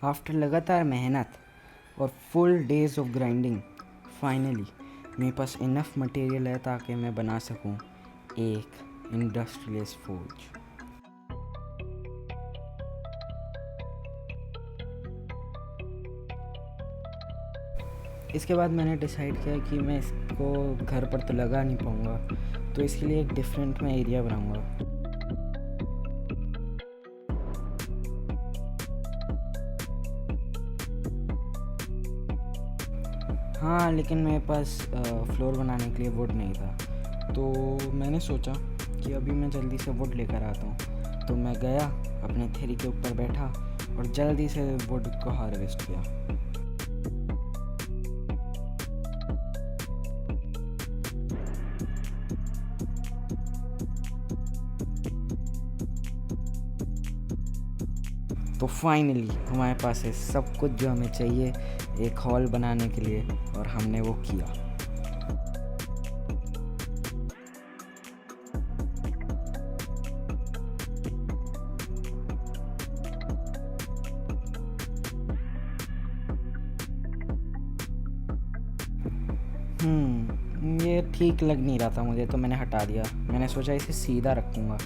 After लगातार मेहनत और full days of grinding, finally मेरे पास इनफ मटेरियल है ताकि मैं बना सकूं एक इंडस्ट्रियलिस्ट फोर्ज। इसके बाद मैंने डिसाइड किया कि मैं इसको घर पर तो लगा नहीं पाऊँगा, तो इसके लिए एक डिफरेंट मैं एरिया बनाऊँगा। हाँ, लेकिन मेरे पास फ्लोर बनाने के लिए वुड नहीं था, तो मैंने सोचा कि अभी मैं जल्दी से वुड लेकर आता हूँ। तो मैं गया, अपने थैली के ऊपर बैठा और जल्दी से वुड को हार्वेस्ट किया। तो फाइनली हमारे पास है सब कुछ जो हमें चाहिए एक हॉल बनाने के लिए, और हमने वो किया। ये ठीक लग नहीं रहा था मुझे, तो मैंने हटा दिया। मैंने सोचा इसे सीधा रखूँगा,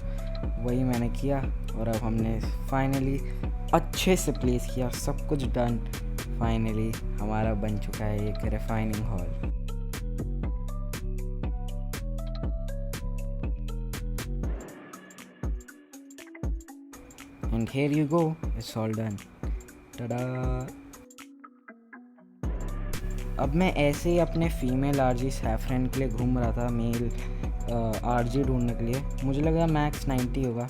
वही मैंने किया। और अब हमने फाइनली अच्छे से प्लेस किया, सब कुछ डन। फाइनली हमारा बन चुका है एक refining hall. And here you go, it's all done. Tada. अब मैं ऐसे ही अपने फीमेल आरजी सैफरन के लिए घूम रहा था, मेल आरजी ढूंढने के लिए। मुझे लगा मैक्स 90 होगा,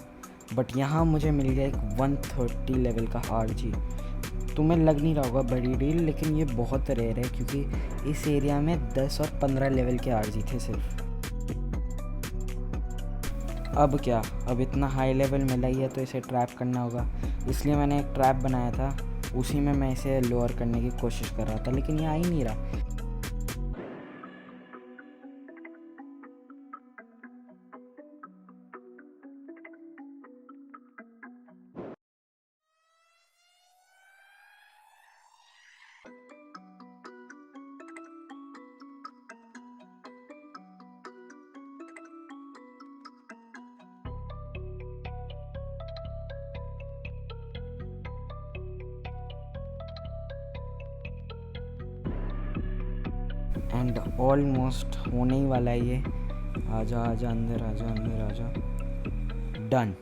बट यहाँ मुझे मिल गया एक 130 लेवल का आरजी। तुम्हें लग नहीं रहा होगा बड़ी डील, लेकिन ये बहुत रेयर है क्योंकि इस एरिया में 10 और 15 लेवल के आरजी थे सिर्फ। अब क्या, अब इतना हाई लेवल मिला ही है तो इसे ट्रैप करना होगा, इसलिए मैंने एक ट्रैप बनाया था। उसी में मैं इसे लोअर करने की कोशिश कर रहा था, लेकिन ये आ ही नहीं रहा। एंड ऑलमोस्ट होने ही वाला है ये। आजा आजा अंदर, आजा अंदर आजा। डन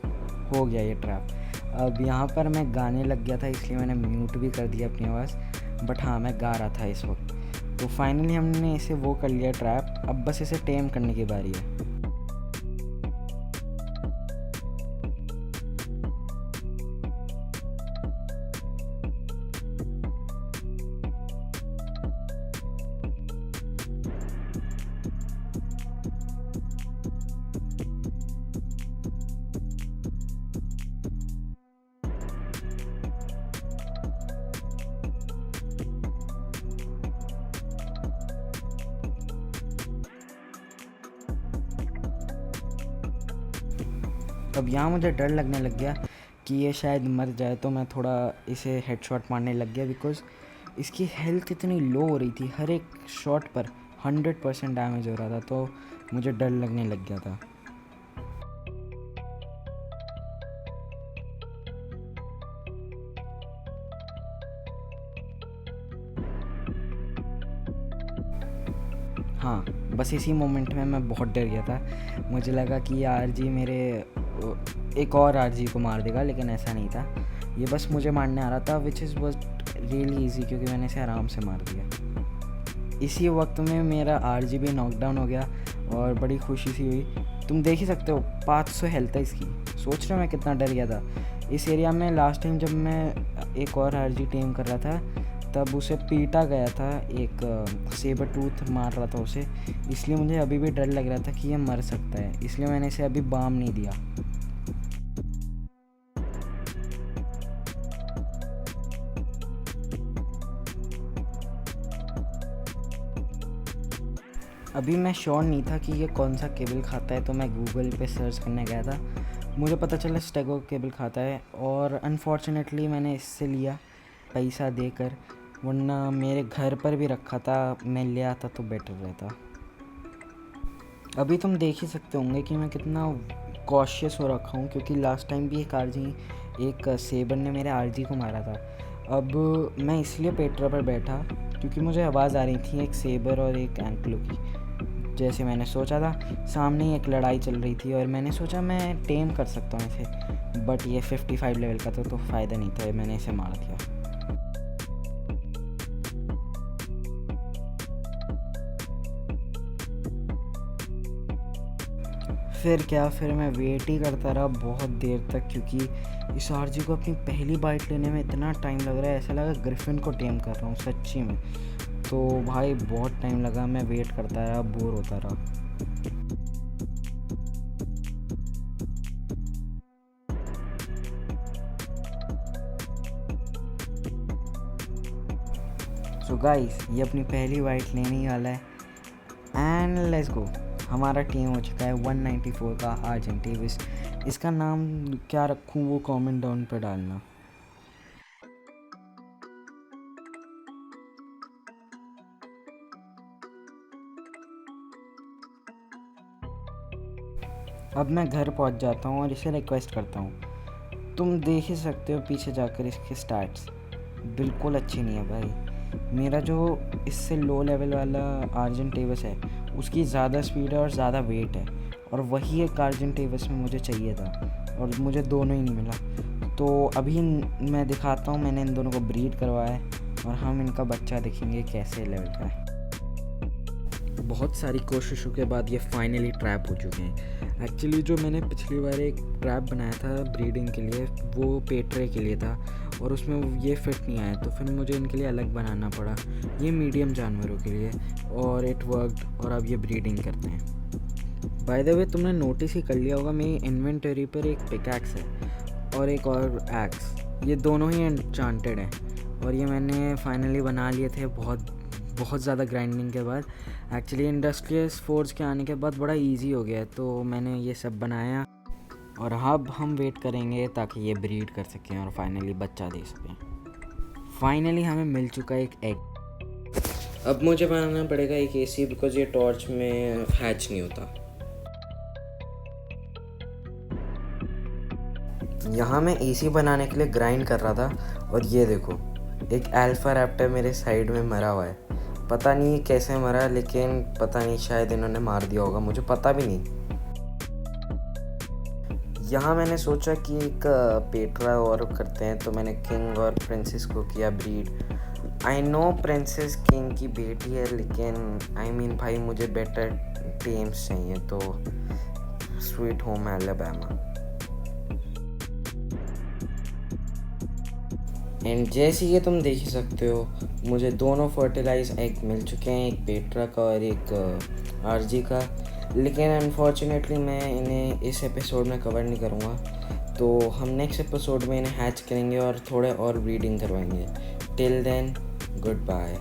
हो गया ये ट्रैप। अब यहाँ पर मैं गाने लग गया था, इसलिए मैंने म्यूट भी कर दिया अपनी आवाज़, बट हाँ मैं गा रहा था इस वक्त। तो फाइनली हमने इसे वो कर लिया ट्रैप, अब बस इसे टेम करने की बारी है। अब यहाँ मुझे डर लगने लग गया कि ये शायद मर जाए, तो मैं थोड़ा इसे हेडशॉट मारने लग गया, बिकॉज़ इसकी हेल्थ इतनी लो हो रही थी, हर एक शॉट पर 100% डैमेज हो रहा था, तो मुझे डर लगने लग गया था। हाँ, बस इसी मोमेंट में मैं बहुत डर गया था। मुझे लगा कि ये आरजी मेरे एक और आरजी को मार देगा, लेकिन ऐसा नहीं था। ये बस मुझे मारने आ रहा था, which is was really easy, क्योंकि मैंने इसे आराम से मार दिया। इसी वक्त में मेरा आरजी भी नॉकडाउन हो गया और बड़ी खुशी सी हुई। तुम देख ही सकते हो 500 हेल्थ है इसकी। सोच रहे हो मैं कितना डर गया था। इस एरिया में लास्ट टाइम जब मैं एक और आरजी टेम कर रहा था, तब उसे पीटा गया था, एक सेबर टूथ मार रहा था उसे, इसलिए मुझे अभी भी डर लग रहा था कि ये मर सकता है, इसलिए मैंने इसे अभी बाम नहीं दिया। अभी मैं श्योर नहीं था कि ये कौन सा केबल खाता है, तो मैं गूगल पे सर्च करने गया था। मुझे पता चला स्टेगो केबल खाता है, और अनफॉर्चुनेटली मैंने इससे लिया। पैसा देकर, वरना मेरे घर पर भी रखा था, मैं ले आता तो बेटर रहता। अभी तुम देख ही सकते होंगे कि मैं कितना कॉशियस हो रखा हूँ, क्योंकि लास्ट टाइम भी एक सेबर ने मेरे आरजी को मारा था। अब मैं इसलिए पेट्रा पर बैठा क्योंकि मुझे आवाज़ आ रही थी एक सेबर और एक एंक्लो की। जैसे मैंने सोचा था, सामने ही एक लड़ाई चल रही थी और मैंने सोचा मैं टेम कर सकता हूँ इसे, बट ये 55 लेवल का था तो फ़ायदा नहीं था, मैंने इसे मार दिया। फिर मैं वेट ही करता रहा बहुत देर तक, क्योंकि इस आरजी को अपनी पहली बाइट लेने में इतना टाइम लग रहा है, ऐसा लगा ग्रिफिन को टेम कर रहा हूँ सच्ची में। तो भाई बहुत टाइम लगा, मैं वेट करता रहा, बोर होता रहा। सो गाइस, ये अपनी पहली बाइट लेने ही वाला है एंड लेट्स गो। हमारा टीम हो चुका है 194 का आर्जेंट डेविस। इसका नाम क्या रखूं वो कमेंट डाउन पर डालना। अब मैं घर पहुंच जाता हूं और इसे रिक्वेस्ट करता हूं। तुम देख ही सकते हो पीछे जाकर इसके स्टैट्स बिल्कुल अच्छी नहीं है भाई। मेरा जो इससे लो लेवल वाला आर्जेंट डेविस है उसकी ज़्यादा स्पीड है और ज़्यादा वेट है, और वही एक आर्जेंट डेविस में मुझे चाहिए था और मुझे दोनों ही नहीं मिला। तो अभी मैं दिखाता हूँ, मैंने इन दोनों को ब्रीड करवाया है और हम इनका बच्चा देखेंगे कैसे लेवल का है। बहुत सारी कोशिशों के बाद ये फाइनली ट्रैप हो चुके हैं। एक्चुअली जो मैंने पिछली बार एक ट्रैप बनाया था ब्रीडिंग के लिए वो पेट्रे के लिए था और उसमें ये फिट नहीं आया, तो फिर मुझे इनके लिए अलग बनाना पड़ा, ये मीडियम जानवरों के लिए, और इट वर्कड और अब ये ब्रीडिंग करते हैं। बाय द वे, तुमने नोटिस ही कर लिया होगा मेरी इन्वेंटरी पर एक पिकैक्स है और एक और एक्स, ये दोनों ही एन्चांटेड हैं और ये मैंने फाइनली बना लिए थे बहुत ज़्यादा ग्राइंडिंग के बाद। एक्चुअली इंडस्ट्रियस फोर्ज के आने के बाद बड़ा इजी हो गया, तो मैंने ये सब बनाया और अब हम वेट करेंगे ताकि ये ब्रीड कर सकें और फाइनली बच्चा दे सकें। फाइनली हमें मिल चुका है एक एग। अब मुझे बनाना पड़ेगा एक एसी, बिकॉज ये टॉर्च में हैच नहीं होता। यहाँ मैं एसी बनाने के लिए ग्राइंड कर रहा था और ये देखो एक अल्फा रैप्टर मेरे साइड में मरा हुआ है। पता नहीं कैसे मरा, लेकिन पता नहीं शायद इन्होंने मार दिया होगा, मुझे पता भी नहीं। यहाँ मैंने सोचा कि एक पेट्रा और करते हैं, तो मैंने किंग और प्रिंसेस को किया breed. I know princess king की बेटी है, लेकिन आई मीन भाई मुझे बेटर टेम्स चाहिए, तो स्वीट होम एलाबामा। एंड जैसे ये तुम देख ही सकते हो मुझे दोनों फर्टिलाइज एग मिल चुके हैं, एक पेट्रा का और एक आरजी का, लेकिन अनफॉर्चुनेटली मैं इन्हें इस एपिसोड में कवर नहीं करूँगा, तो हम नेक्स्ट एपिसोड में इन्हें हैच करेंगे और थोड़े और ब्रीडिंग करवाएंगे। Till then, good bye.